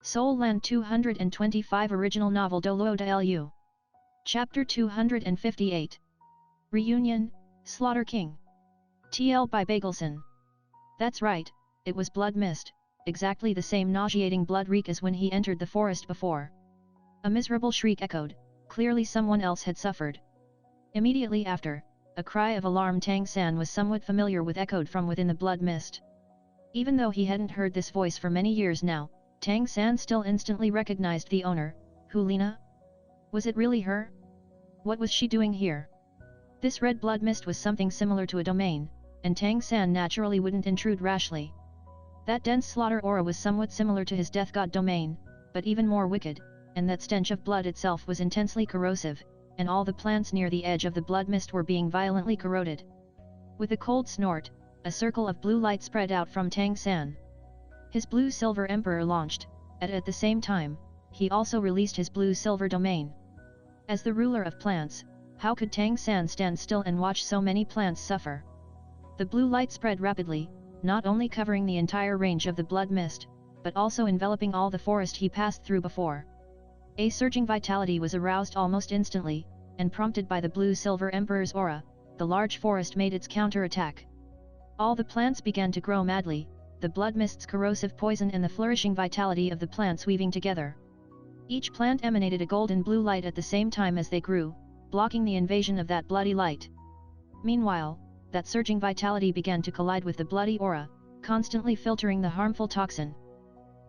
Seoul Land 225 Original Novel DouLuo DaLu. Chapter 258. Reunion, Slaughter King. TL by Bagelson. That's right, it was blood mist, exactly the same nauseating blood reek as when he entered the forest before. A miserable shriek echoed, clearly someone else had suffered. Immediately after, a cry of alarm Tang San was somewhat familiar with echoed from within the blood mist. Even though he hadn't heard this voice for many years now, Tang San still instantly recognized the owner. Hulina? Was it really her? What was she doing here? This red blood mist was something similar to a domain, and Tang San naturally wouldn't intrude rashly. That dense slaughter aura was somewhat similar to his death god domain, but even more wicked, and that stench of blood itself was intensely corrosive, and all the plants near the edge of the blood mist were being violently corroded. With a cold snort, a circle of blue light spread out from Tang San. His blue-silver emperor launched, at the same time, he also released his blue-silver domain. As the ruler of plants, how could Tang San stand still and watch so many plants suffer? The blue light spread rapidly, not only covering the entire range of the blood mist, but also enveloping all the forest he passed through before. A surging vitality was aroused almost instantly, and prompted by the blue-silver emperor's aura, the large forest made its counter-attack. All the plants began to grow madly, the blood mist's corrosive poison and the flourishing vitality of the plants weaving together. Each plant emanated a golden blue light at the same time as they grew, blocking the invasion of that bloody light. Meanwhile, that surging vitality began to collide with the bloody aura, constantly filtering the harmful toxin.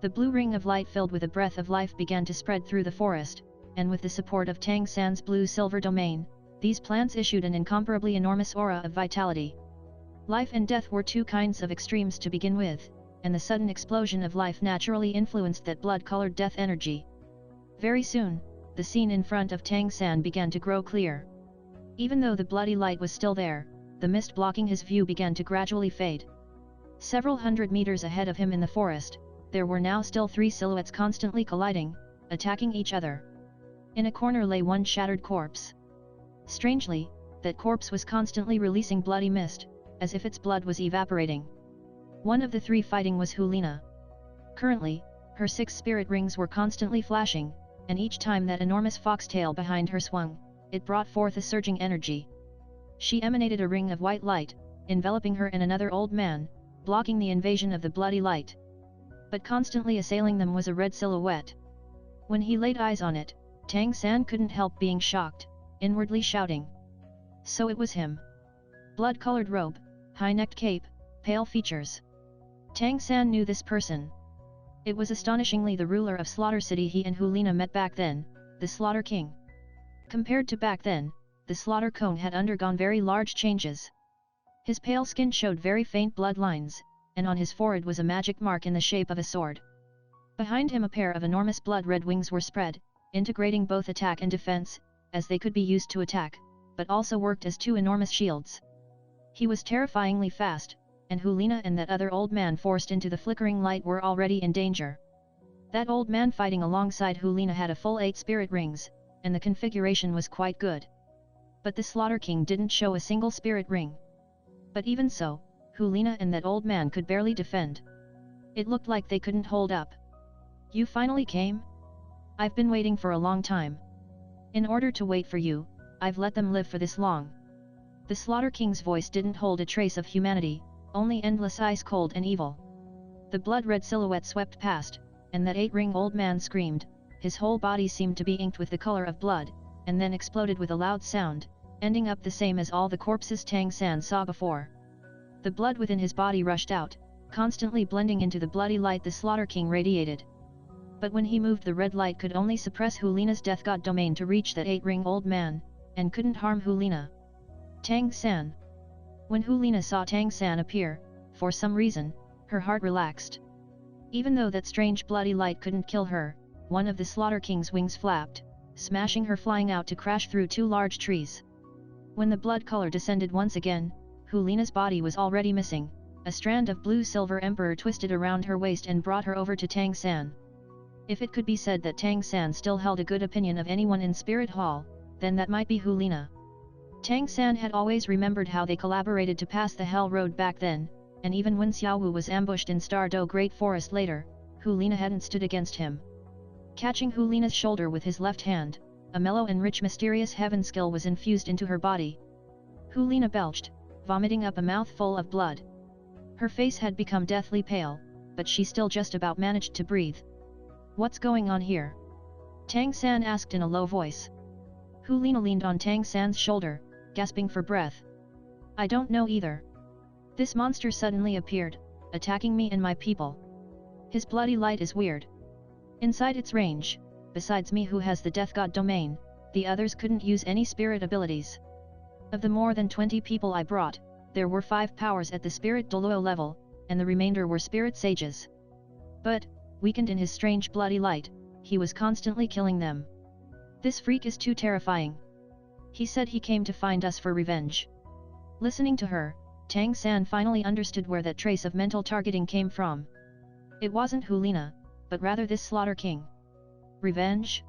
The blue ring of light filled with a breath of life began to spread through the forest, and with the support of Tang San's blue-silver domain, these plants issued an incomparably enormous aura of vitality. Life and death were two kinds of extremes to begin with, and the sudden explosion of life naturally influenced that blood-colored death energy. Very soon, the scene in front of Tang San began to grow clear. Even though the bloody light was still there, the mist blocking his view began to gradually fade. Several hundred meters ahead of him in the forest, there were now still three silhouettes constantly colliding, attacking each other. In a corner lay one shattered corpse. Strangely, that corpse was constantly releasing bloody mist, as if its blood was evaporating. One of the three fighting was Hulina. Currently, her 6 spirit rings were constantly flashing, and each time that enormous foxtail behind her swung, it brought forth a surging energy. She emanated a ring of white light, enveloping her and another old man, blocking the invasion of the bloody light. But constantly assailing them was a red silhouette. When he laid eyes on it, Tang San couldn't help being shocked, inwardly shouting. So it was him. Blood-colored robe, high-necked cape, pale features. Tang San knew this person. It was astonishingly the ruler of Slaughter City he and Hulina met back then, the Slaughter King. Compared to back then, the Slaughter Cone had undergone very large changes. His pale skin showed very faint blood lines, and on his forehead was a magic mark in the shape of a sword. Behind him a pair of enormous blood-red wings were spread, integrating both attack and defense, as they could be used to attack, but also worked as 2 enormous shields. He was terrifyingly fast, and Hulina and that other old man forced into the flickering light were already in danger. That old man fighting alongside Hulina had a full 8 spirit rings, and the configuration was quite good. But the Slaughter King didn't show a single spirit ring. But even so, Hulina and that old man could barely defend. It looked like they couldn't hold up. You finally came? I've been waiting for a long time. In order to wait for you, I've let them live for this long. The Slaughter King's voice didn't hold a trace of humanity, only endless ice-cold and evil. The blood-red silhouette swept past, and that 8-ring old man screamed. His whole body seemed to be inked with the color of blood, and then exploded with a loud sound, ending up the same as all the corpses Tang San saw before. The blood within his body rushed out, constantly blending into the bloody light the Slaughter King radiated. But when he moved, the red light could only suppress Hulina's death god domain to reach that 8-ring old man, and couldn't harm Hulina. Tang San. When Hulina saw Tang San appear, for some reason, her heart relaxed. Even though that strange bloody light couldn't kill her, one of the Slaughter King's wings flapped, smashing her flying out to crash through 2 large trees. When the blood color descended once again, Hulina's body was already missing. A strand of blue-silver emperor twisted around her waist and brought her over to Tang San. If it could be said that Tang San still held a good opinion of anyone in Spirit Hall, then that might be Hulina. Tang San had always remembered how they collaborated to pass the Hell Road back then, and even when Xiaowu was ambushed in Stardow Great Forest later, Lina hadn't stood against him. Catching Lina's shoulder with his left hand, a mellow and rich mysterious heaven skill was infused into her body. Lina belched, vomiting up a mouthful of blood. Her face had become deathly pale, but she still just about managed to breathe. "What's going on here?" Tang San asked in a low voice. Lina leaned on Tang San's shoulder, gasping for breath. "I don't know either. This monster suddenly appeared, attacking me and my people. His bloody light is weird. Inside its range, besides me who has the Death God domain, the others couldn't use any spirit abilities. Of the more than 20 people I brought, there were 5 powers at the spirit DouLuo level, and the remainder were spirit sages. But, weakened in his strange bloody light, he was constantly killing them. This freak is too terrifying. He said he came to find us for revenge." Listening to her, Tang San finally understood where that trace of mental targeting came from. It wasn't Lina, but rather this Slaughter King. "Revenge?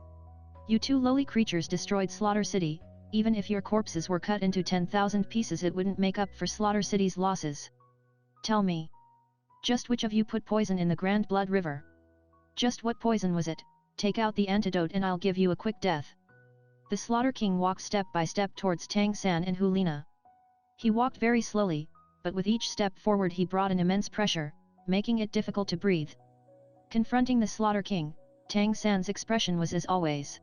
You two lowly creatures destroyed Slaughter City. Even if your corpses were cut into 10,000 pieces it wouldn't make up for Slaughter City's losses. Tell me. Just which of you put poison in the Grand Blood River? Just what poison was it? Take out the antidote and I'll give you a quick death." The Slaughter King walked step by step towards Tang San and Lina. He walked very slowly, but with each step forward he brought an immense pressure, making it difficult to breathe. Confronting the Slaughter King, Tang San's expression was as always.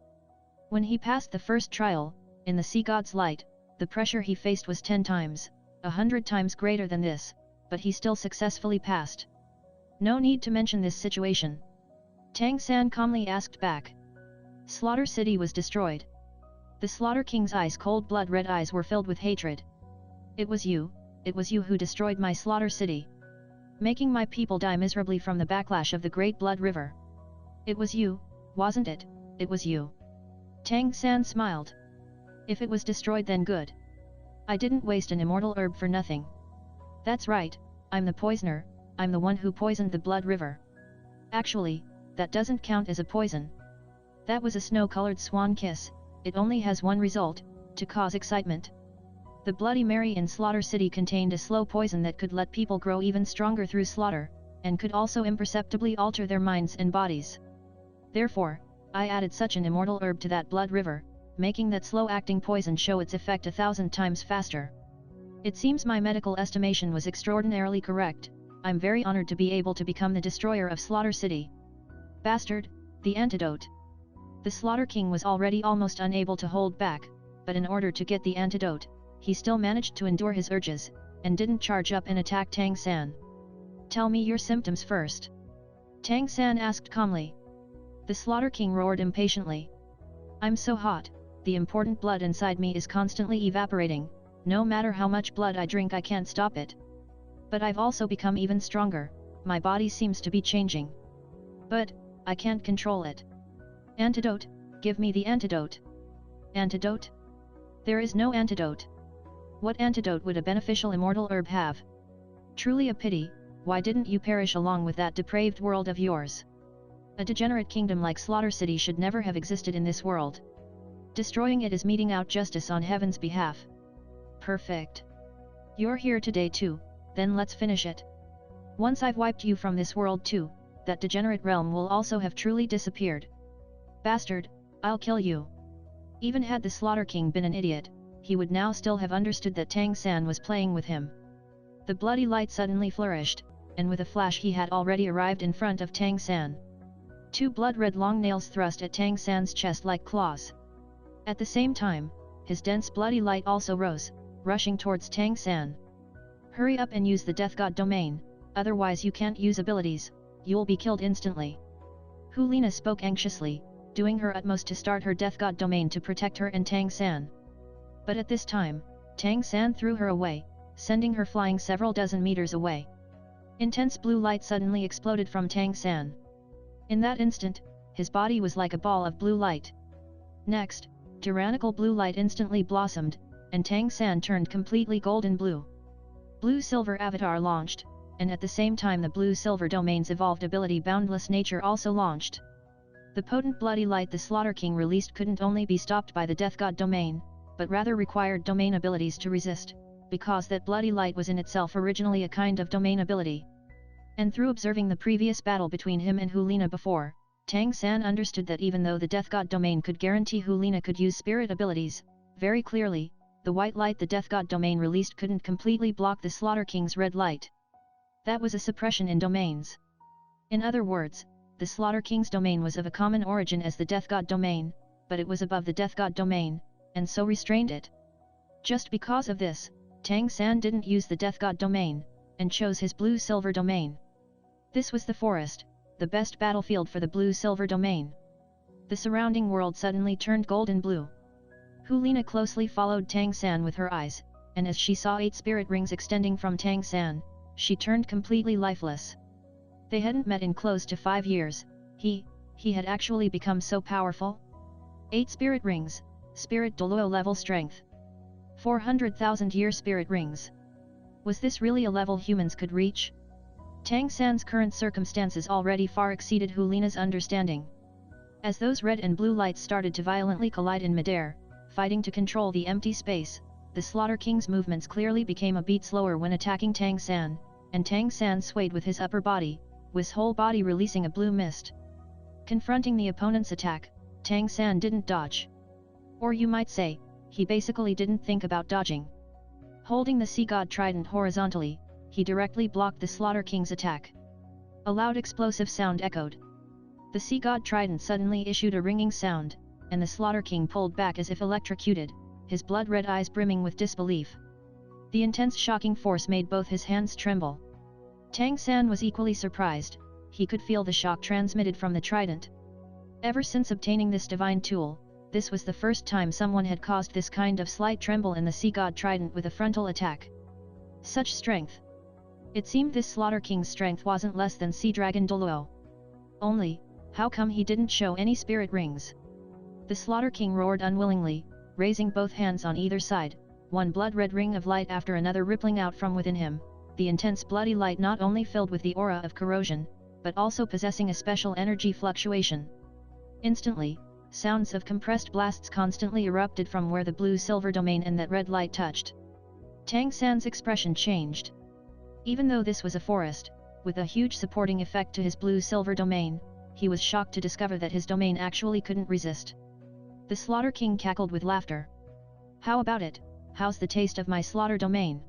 When he passed the first trial, in the Sea God's light, the pressure he faced was 10 times, 100 times greater than this, but he still successfully passed. "No need to mention this situation." Tang San calmly asked back. "Slaughter City was destroyed." The Slaughter King's ice-cold blood-red eyes were filled with hatred. It was you who destroyed my Slaughter City. Making my people die miserably from the backlash of the Great Blood River. It was you, wasn't it? It was you." Tang San smiled. "If it was destroyed then good. I didn't waste an immortal herb for nothing. That's right, I'm the poisoner, I'm the one who poisoned the Blood River. Actually, that doesn't count as a poison. That was a snow-colored swan kiss, it only has one result, to cause excitement. The Bloody Mary in Slaughter City contained a slow poison that could let people grow even stronger through slaughter, and could also imperceptibly alter their minds and bodies. Therefore, I added such an immortal herb to that Blood River, making that slow-acting poison show its effect 1,000 times faster. It seems my medical estimation was extraordinarily correct. I'm very honored to be able to become the destroyer of Slaughter City." "Bastard, the antidote." The Slaughter King was already almost unable to hold back, but in order to get the antidote, he still managed to endure his urges, and didn't charge up and attack Tang San. "Tell me your symptoms first." Tang San asked calmly. The Slaughter King roared impatiently. "I'm so hot, the important blood inside me is constantly evaporating, no matter how much blood I drink I can't stop it. But I've also become even stronger, my body seems to be changing. But, I can't control it. Antidote, give me the antidote." "Antidote? There is no antidote. What antidote would a beneficial immortal herb have? Truly a pity, why didn't you perish along with that depraved world of yours? A degenerate kingdom like Slaughter City should never have existed in this world. Destroying it is meting out justice on heaven's behalf." "Perfect. You're here today too, then let's finish it. Once I've wiped you from this world too, that degenerate realm will also have truly disappeared. Bastard, I'll kill you." Even had the Slaughter King been an idiot, he would now still have understood that Tang San was playing with him. The bloody light suddenly flourished, and with a flash he had already arrived in front of Tang San. 2 blood-red long nails thrust at Tang San's chest like claws. At the same time, his dense bloody light also rose, rushing towards Tang San. "Hurry up and use the Death God domain, otherwise you can't use abilities, you'll be killed instantly." Lina spoke anxiously, doing her utmost to start her Death God domain to protect her and Tang San. But at this time, Tang San threw her away, sending her flying several dozen meters away. Intense blue light suddenly exploded from Tang San. In that instant, his body was like a ball of blue light. Next, tyrannical blue light instantly blossomed, and Tang San turned completely golden blue. Blue-silver avatar launched, and at the same time the blue-silver domain's evolved ability Boundless Nature also launched. The potent bloody light the Slaughter King released couldn't only be stopped by the Death God domain, but rather required domain abilities to resist, because that bloody light was in itself originally a kind of domain ability. And through observing the previous battle between him and Hulina before, Tang San understood that even though the Death God domain could guarantee Hulina could use spirit abilities, very clearly, the white light the Death God domain released couldn't completely block the Slaughter King's red light. That was a suppression in domains. In other words, the Slaughter King's domain was of a common origin as the Death God domain, but it was above the Death God domain, and so restrained it. Just because of this, Tang San didn't use the Death God domain, and chose his blue-silver domain. This was the forest, the best battlefield for the blue-silver domain. The surrounding world suddenly turned golden blue. Hulina closely followed Tang San with her eyes, and as she saw 8 spirit rings extending from Tang San, she turned completely lifeless. They hadn't met in close to 5 years, he had actually become so powerful? 8 spirit rings, spirit DouLuo level strength. 400,000 year spirit rings. Was this really a level humans could reach? Tang San's current circumstances already far exceeded Hulina's understanding. As those red and blue lights started to violently collide in midair, fighting to control the empty space, the Slaughter King's movements clearly became a beat slower when attacking Tang San, and Tang San swayed with his upper body, with his whole body releasing a blue mist. Confronting the opponent's attack, Tang San didn't dodge. Or you might say, he basically didn't think about dodging. Holding the Sea God Trident horizontally, he directly blocked the Slaughter King's attack. A loud explosive sound echoed. The Sea God Trident suddenly issued a ringing sound, and the Slaughter King pulled back as if electrocuted, his blood-red eyes brimming with disbelief. The intense shocking force made both his hands tremble. Tang San was equally surprised, he could feel the shock transmitted from the trident. Ever since obtaining this divine tool, this was the first time someone had caused this kind of slight tremble in the Sea God Trident with a frontal attack. Such strength! It seemed this Slaughter King's strength wasn't less than Sea Dragon DouLuo. Only, how come he didn't show any spirit rings? The Slaughter King roared unwillingly, raising both hands on either side, one blood-red ring of light after another rippling out from within him. The intense bloody light not only filled with the aura of corrosion, but also possessing a special energy fluctuation. Instantly, sounds of compressed blasts constantly erupted from where the blue-silver domain and that red light touched. Tang San's expression changed. Even though this was a forest, with a huge supporting effect to his blue-silver domain, he was shocked to discover that his domain actually couldn't resist. The Slaughter King cackled with laughter. How about it? How's the taste of my Slaughter domain?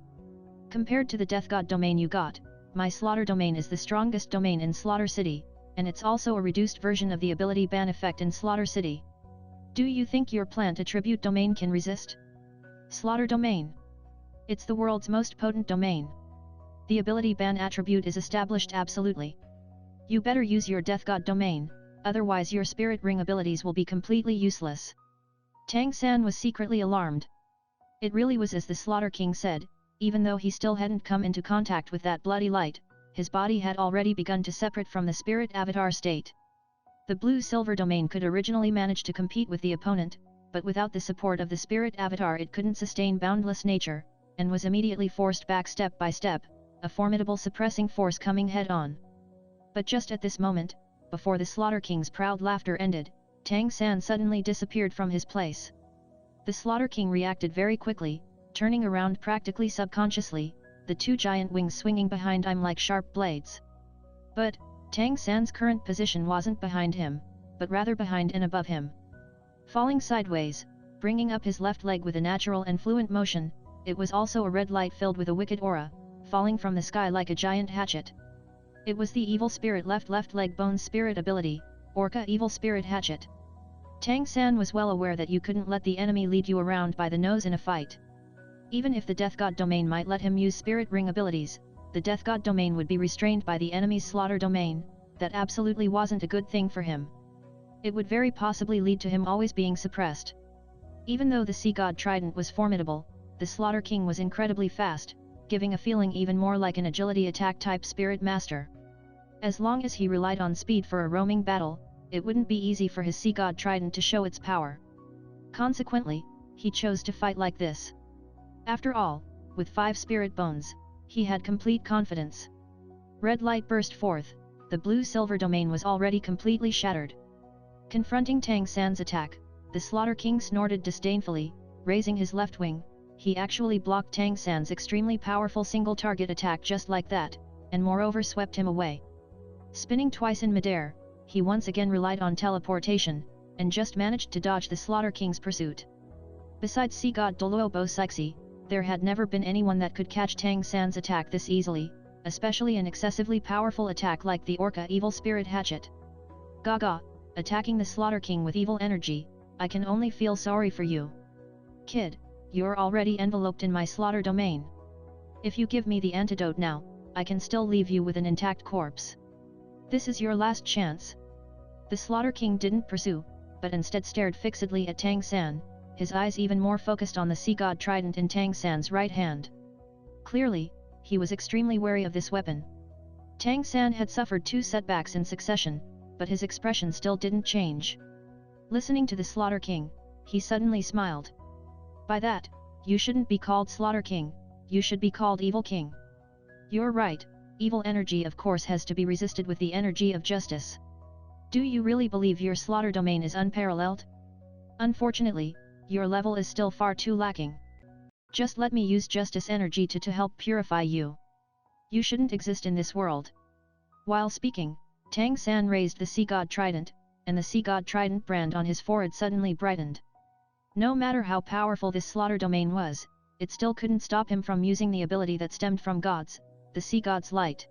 Compared to the Death God domain you got, my Slaughter domain is the strongest domain in Slaughter City, and it's also a reduced version of the ability ban effect in Slaughter City. Do you think your plant attribute domain can resist? Slaughter domain. It's the world's most potent domain. The ability ban attribute is established absolutely. You better use your Death God domain, otherwise your spirit ring abilities will be completely useless. Tang San was secretly alarmed. It really was as the Slaughter King said, even though he still hadn't come into contact with that bloody light, his body had already begun to separate from the spirit avatar state. The blue-silver domain could originally manage to compete with the opponent, but without the support of the spirit avatar it couldn't sustain boundless nature, and was immediately forced back step by step, a formidable suppressing force coming head-on. But just at this moment, before the Slaughter King's proud laughter ended, Tang San suddenly disappeared from his place. The Slaughter King reacted very quickly, turning around practically subconsciously, the 2 giant wings swinging behind him like sharp blades. But, Tang San's current position wasn't behind him, but rather behind and above him. Falling sideways, bringing up his left leg with a natural and fluent motion, it was also a red light filled with a wicked aura, falling from the sky like a giant hatchet. It was the Evil Spirit left leg bones spirit ability, Orca Evil Spirit Hatchet. Tang San was well aware that you couldn't let the enemy lead you around by the nose in a fight. Even if the Death God domain might let him use spirit ring abilities, the Death God domain would be restrained by the enemy's Slaughter domain. That absolutely wasn't a good thing for him. It would very possibly lead to him always being suppressed. Even though the Sea God Trident was formidable, the Slaughter King was incredibly fast, giving a feeling even more like an agility attack type spirit master. As long as he relied on speed for a roaming battle, it wouldn't be easy for his Sea God Trident to show its power. Consequently, he chose to fight like this. After all, with 5 spirit bones, he had complete confidence. Red light burst forth, the blue-silver domain was already completely shattered. Confronting Tang San's attack, the Slaughter King snorted disdainfully, raising his left wing. He actually blocked Tang San's extremely powerful single-target attack just like that, and moreover swept him away. Spinning twice in midair, he once again relied on teleportation, and just managed to dodge the Slaughter King's pursuit. Besides sea god DouLuo DaLu, there had never been anyone that could catch Tang San's attack this easily, especially an excessively powerful attack like the Orca Evil Spirit Hatchet. Gaga, attacking the Slaughter King with evil energy, I can only feel sorry for you. Kid, you're already enveloped in my slaughter domain. If you give me the antidote now, I can still leave you with an intact corpse. This is your last chance. The Slaughter King didn't pursue, but instead stared fixedly at Tang San, his eyes even more focused on the sea god trident in Tang San's right hand. Clearly, he was extremely wary of this weapon. Tang San had suffered 2 setbacks in succession, but his expression still didn't change. Listening to the Slaughter King, he suddenly smiled. By that, you shouldn't be called Slaughter King, you should be called Evil King. You're right, evil energy of course has to be resisted with the energy of justice. Do you really believe your slaughter domain is unparalleled? Unfortunately, your level is still far too lacking. Just let me use justice energy to help purify you. You shouldn't exist in this world. While speaking, Tang San raised the sea god trident, and the sea god trident brand on his forehead suddenly brightened. No matter how powerful this slaughter domain was, it still couldn't stop him from using the ability that stemmed from gods, the sea god's light.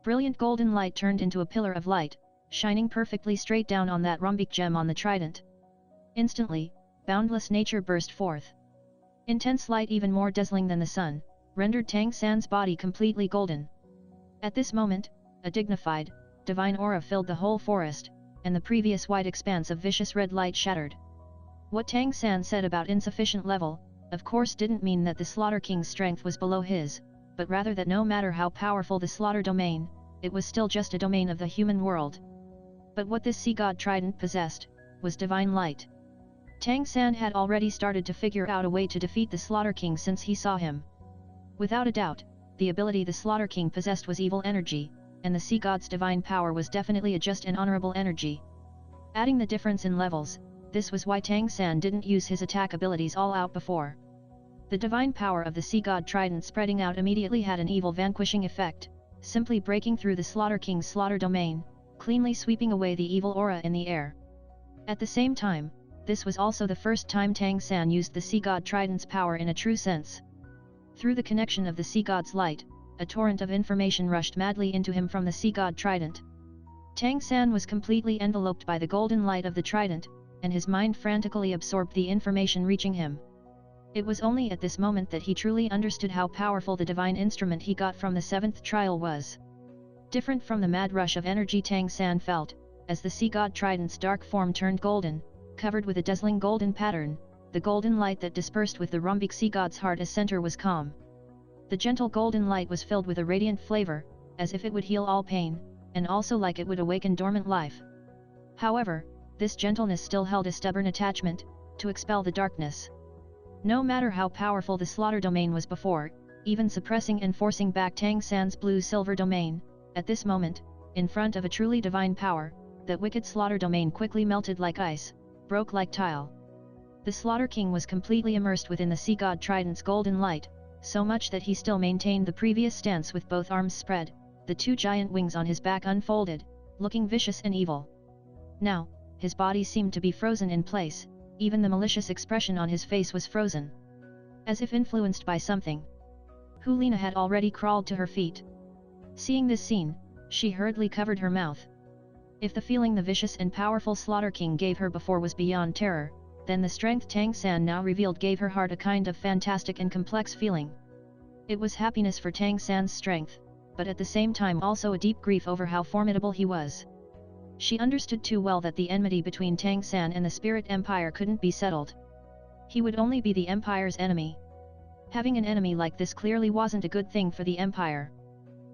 Brilliant golden light turned into a pillar of light, shining perfectly straight down on that rhombic gem on the trident. Instantly, boundless nature burst forth. Intense light even more dazzling than the sun, rendered Tang San's body completely golden. At this moment, a dignified, divine aura filled the whole forest, and the previous white expanse of vicious red light shattered. What Tang San said about insufficient level, of course didn't mean that the Slaughter King's strength was below his, but rather that no matter how powerful the slaughter domain, it was still just a domain of the human world. But what this sea god trident possessed, was divine light. Tang San had already started to figure out a way to defeat the Slaughter King since he saw him. Without a doubt, the ability the Slaughter King possessed was evil energy, and the sea god's divine power was definitely a just and honorable energy. Adding the difference in levels, this was why Tang San didn't use his attack abilities all out before. The divine power of the sea god trident spreading out immediately had an evil vanquishing effect, simply breaking through the Slaughter King's slaughter domain, cleanly sweeping away the evil aura in the air. At the same time, this was also the first time Tang San used the sea god trident's power in a true sense. Through the connection of the sea god's light, a torrent of information rushed madly into him from the sea god trident. Tang San was completely enveloped by the golden light of the trident, and his mind frantically absorbed the information reaching him. It was only at this moment that he truly understood how powerful the divine instrument he got from the 7th trial was. Different from the mad rush of energy Tang San felt, as the sea god trident's dark form turned golden, covered with a dazzling golden pattern, the golden light that dispersed with the rhombic sea god's heart as center was calm. The gentle golden light was filled with a radiant flavor, as if it would heal all pain, and also like it would awaken dormant life. However, this gentleness still held a stubborn attachment, to expel the darkness. No matter how powerful the slaughter domain was before, even suppressing and forcing back Tang San's blue-silver domain, at this moment, in front of a truly divine power, that wicked slaughter domain quickly melted like ice, broke like tile. The Slaughter King was completely immersed within the sea god trident's golden light, so much that he still maintained the previous stance with both arms spread, the 2 giant wings on his back unfolded, looking vicious and evil. Now, his body seemed to be frozen in place, even the malicious expression on his face was frozen. As if influenced by something. Hulina had already crawled to her feet. Seeing this scene, she hurriedly covered her mouth. If the feeling the vicious and powerful Slaughter King gave her before was beyond terror, then the strength Tang San now revealed gave her heart a kind of fantastic and complex feeling. It was happiness for Tang San's strength, but at the same time also a deep grief over how formidable he was. She understood too well that the enmity between Tang San and the Spirit Empire couldn't be settled. He would only be the Empire's enemy. Having an enemy like this clearly wasn't a good thing for the Empire.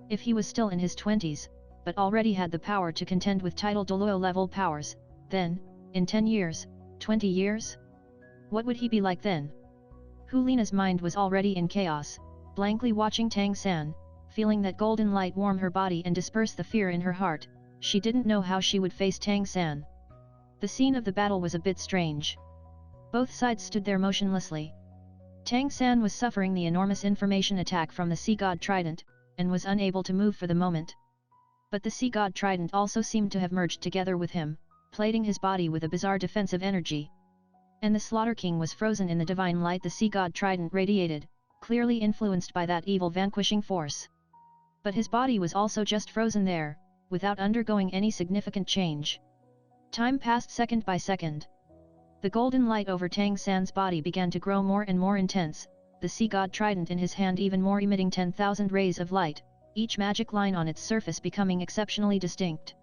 If he was still in his 20s, but already had the power to contend with tidal DouLuo level powers, then, in 10 years, 20 years? What would he be like then? Hulina's mind was already in chaos, blankly watching Tang San, feeling that golden light warm her body and disperse the fear in her heart. She didn't know how she would face Tang San. The scene of the battle was a bit strange. Both sides stood there motionlessly. Tang San was suffering the enormous information attack from the sea god trident, and was unable to move for the moment. But the sea god trident also seemed to have merged together with him, plating his body with a bizarre defensive energy. And the Slaughter King was frozen in the divine light the sea god trident radiated, clearly influenced by that evil vanquishing force. But his body was also just frozen there, without undergoing any significant change. Time passed second by second. The golden light over Tang San's body began to grow more and more intense, the sea god trident in his hand even more emitting 10,000 rays of light, each magic line on its surface becoming exceptionally distinct.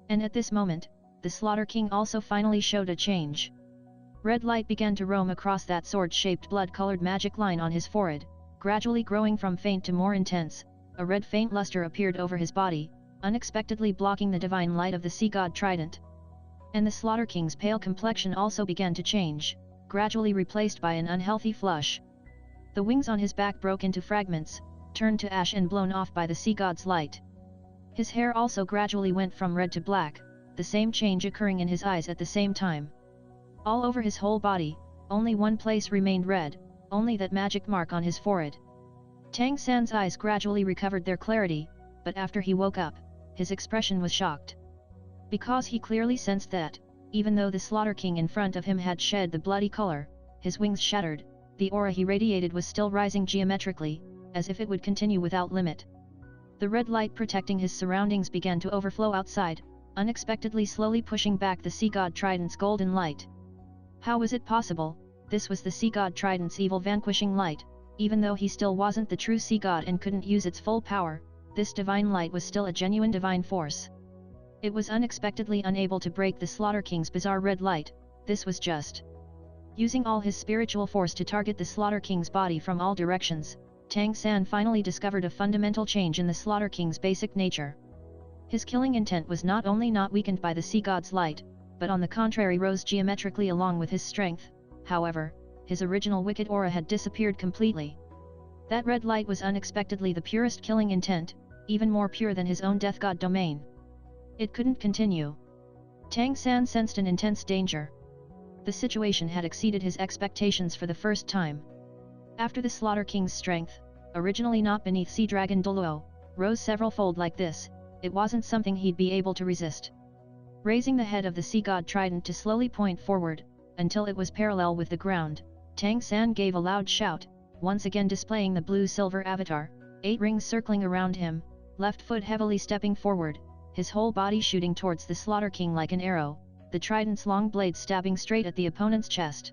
And at this moment, the Slaughter King also finally showed a change. Red light began to roam across that sword-shaped blood-colored magic line on his forehead, gradually growing from faint to more intense. A red faint luster appeared over his body, unexpectedly blocking the divine light of the sea god trident. And the Slaughter King's pale complexion also began to change, gradually replaced by an unhealthy flush. The wings on his back broke into fragments, turned to ash and blown off by the sea god's light. His hair also gradually went from red to black, the same change occurring in his eyes at the same time. All over his whole body, only one place remained red, only that magic mark on his forehead. Tang San's eyes gradually recovered their clarity, but after he woke up, his expression was shocked. Because he clearly sensed that, even though the Slaughter King in front of him had shed the bloody color, his wings shattered, the aura he radiated was still rising geometrically, as if it would continue without limit. The red light protecting his surroundings began to overflow outside, unexpectedly slowly pushing back the sea god trident's golden light. How was it possible? This was the sea god trident's evil vanquishing light. Even though he still wasn't the true sea god and couldn't use its full power, this divine light was still a genuine divine force. It was unexpectedly unable to break the Slaughter King's bizarre red light. This was just using all his spiritual force to target the Slaughter King's body from all directions. Tang San finally discovered a fundamental change in the Slaughter King's basic nature. His killing intent was not only not weakened by the sea god's light, but on the contrary rose geometrically along with his strength. However, his original wicked aura had disappeared completely. That red light was unexpectedly the purest killing intent, even more pure than his own death god domain. It couldn't continue. Tang San sensed an intense danger. The situation had exceeded his expectations for the first time. After the Slaughter King's strength, originally not beneath Sea Dragon DouLuo, rose several-fold like this, it wasn't something he'd be able to resist. Raising the head of the sea god trident to slowly point forward, until it was parallel with the ground, Tang San gave a loud shout, once again displaying the blue-silver avatar, 8 rings circling around him, left foot heavily stepping forward, his whole body shooting towards the Slaughter King like an arrow, the trident's long blade stabbing straight at the opponent's chest.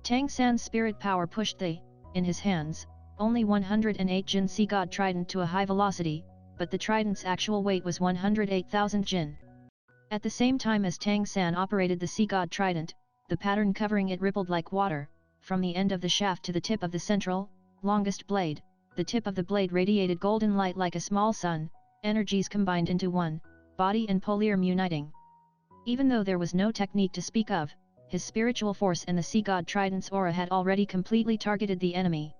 Tang San's spirit power pushed the, in his hands, only 108 Jin sea god trident to a high velocity, but the trident's actual weight was 108,000 Jin. At the same time as Tang San operated the sea god trident, the pattern covering it rippled like water, from the end of the shaft to the tip of the central, longest blade. The tip of the blade radiated golden light like a small sun, energies combined into one, body and polarm uniting. Even though there was no technique to speak of, his spiritual force and the sea god trident's aura had already completely targeted the enemy.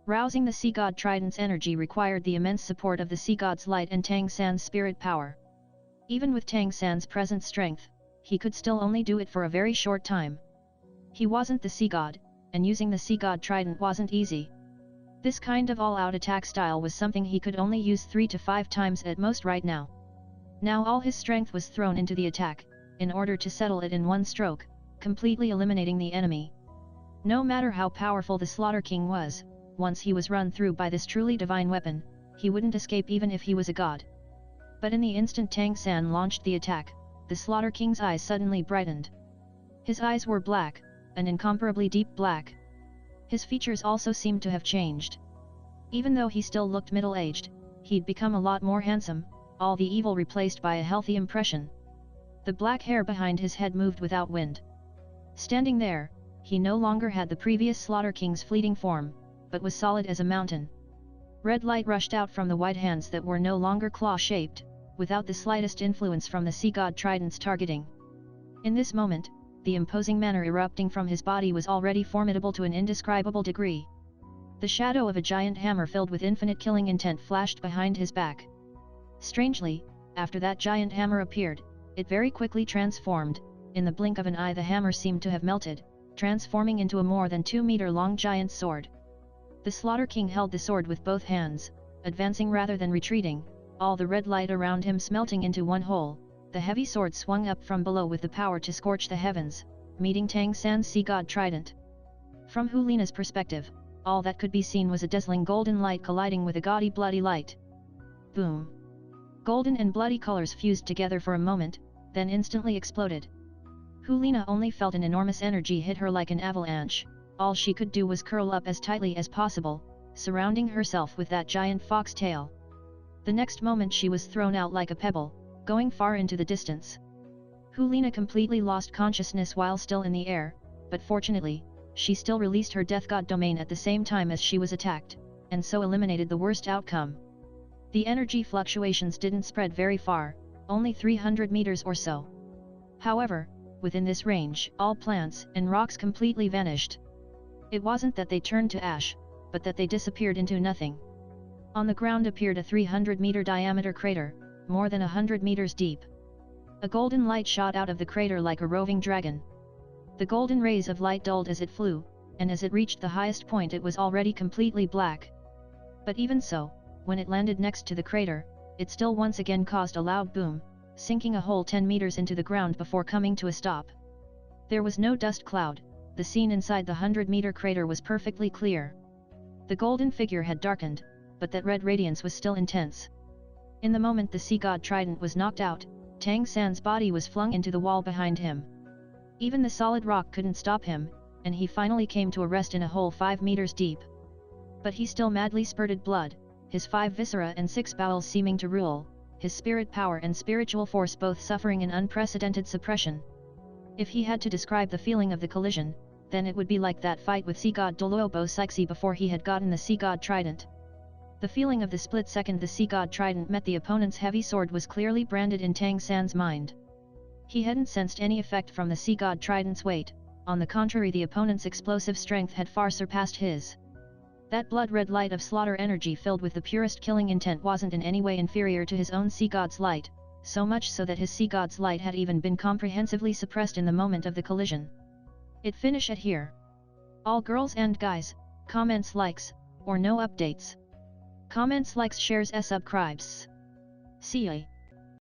Rousing the sea god trident's energy required the immense support of the sea god's light and Tang San's spirit power. Even with Tang San's present strength, he could still only do it for a very short time. He wasn't the sea god, and using the sea god trident wasn't easy. This kind of all-out attack style was something he could only use 3 to 5 times at most right now. Now all his strength was thrown into the attack, in order to settle it in one stroke, completely eliminating the enemy. No matter how powerful the Slaughter King was, once he was run through by this truly divine weapon, he wouldn't escape even if he was a god. But in the instant Tang San launched the attack, the Slaughter King's eyes suddenly brightened. His eyes were black, an incomparably deep black. His features also seemed to have changed. Even though he still looked middle-aged, he'd become a lot more handsome, all the evil replaced by a healthy impression. The black hair behind his head moved without wind. Standing there, he no longer had the previous Slaughter King's fleeting form, but was solid as a mountain. Red light rushed out from the white hands that were no longer claw-shaped, without the slightest influence from the sea god trident's targeting. In this moment, the imposing manner erupting from his body was already formidable to an indescribable degree. The shadow of a giant hammer filled with infinite killing intent flashed behind his back. Strangely, after that giant hammer appeared, it very quickly transformed. In the blink of an eye the hammer seemed to have melted, transforming into a more than 2-meter-long giant sword. The Slaughter King held the sword with both hands, advancing rather than retreating, all the red light around him smelting into one whole. The heavy sword swung up from below with the power to scorch the heavens, meeting Tang San's sea god trident. From Hu Lina's perspective, all that could be seen was a dazzling golden light colliding with a gaudy bloody light. Boom! Golden and bloody colors fused together for a moment, then instantly exploded. Hu Lina only felt an enormous energy hit her like an avalanche. All she could do was curl up as tightly as possible, surrounding herself with that giant fox tail. The next moment she was thrown out like a pebble, going far into the distance. Hu Lina completely lost consciousness while still in the air, but fortunately, she still released her death god domain at the same time as she was attacked, and so eliminated the worst outcome. The energy fluctuations didn't spread very far, only 300 meters or so. However, within this range, all plants and rocks completely vanished. It wasn't that they turned to ash, but that they disappeared into nothing. On the ground appeared a 300-meter diameter crater, more than 100 meters deep. A golden light shot out of the crater like a roving dragon. The golden rays of light dulled as it flew, and as it reached the highest point it was already completely black. But even so, when it landed next to the crater, it still once again caused a loud boom, sinking a whole 10 meters into the ground before coming to a stop. There was no dust cloud, the scene inside the 100-meter crater was perfectly clear. The golden figure had darkened, but that red radiance was still intense. In the moment the sea god trident was knocked out, Tang San's body was flung into the wall behind him. Even the solid rock couldn't stop him, and he finally came to a rest in a hole 5 meters deep. But he still madly spurted blood, his 5 viscera and 6 bowels seeming to rule, his spirit power and spiritual force both suffering an unprecedented suppression. If he had to describe the feeling of the collision, then it would be like that fight with sea god DouLuo DaLu before he had gotten the sea god trident. The feeling of the split second the sea god trident met the opponent's heavy sword was clearly branded in Tang San's mind. He hadn't sensed any effect from the sea god trident's weight, on the contrary the opponent's explosive strength had far surpassed his. That blood-red light of slaughter energy filled with the purest killing intent wasn't in any way inferior to his own sea god's light, so much so that his sea god's light had even been comprehensively suppressed in the moment of the collision. It finish at here. All girls and guys, comments, likes, or no updates. Comments, likes, shares, subscribes. See ya.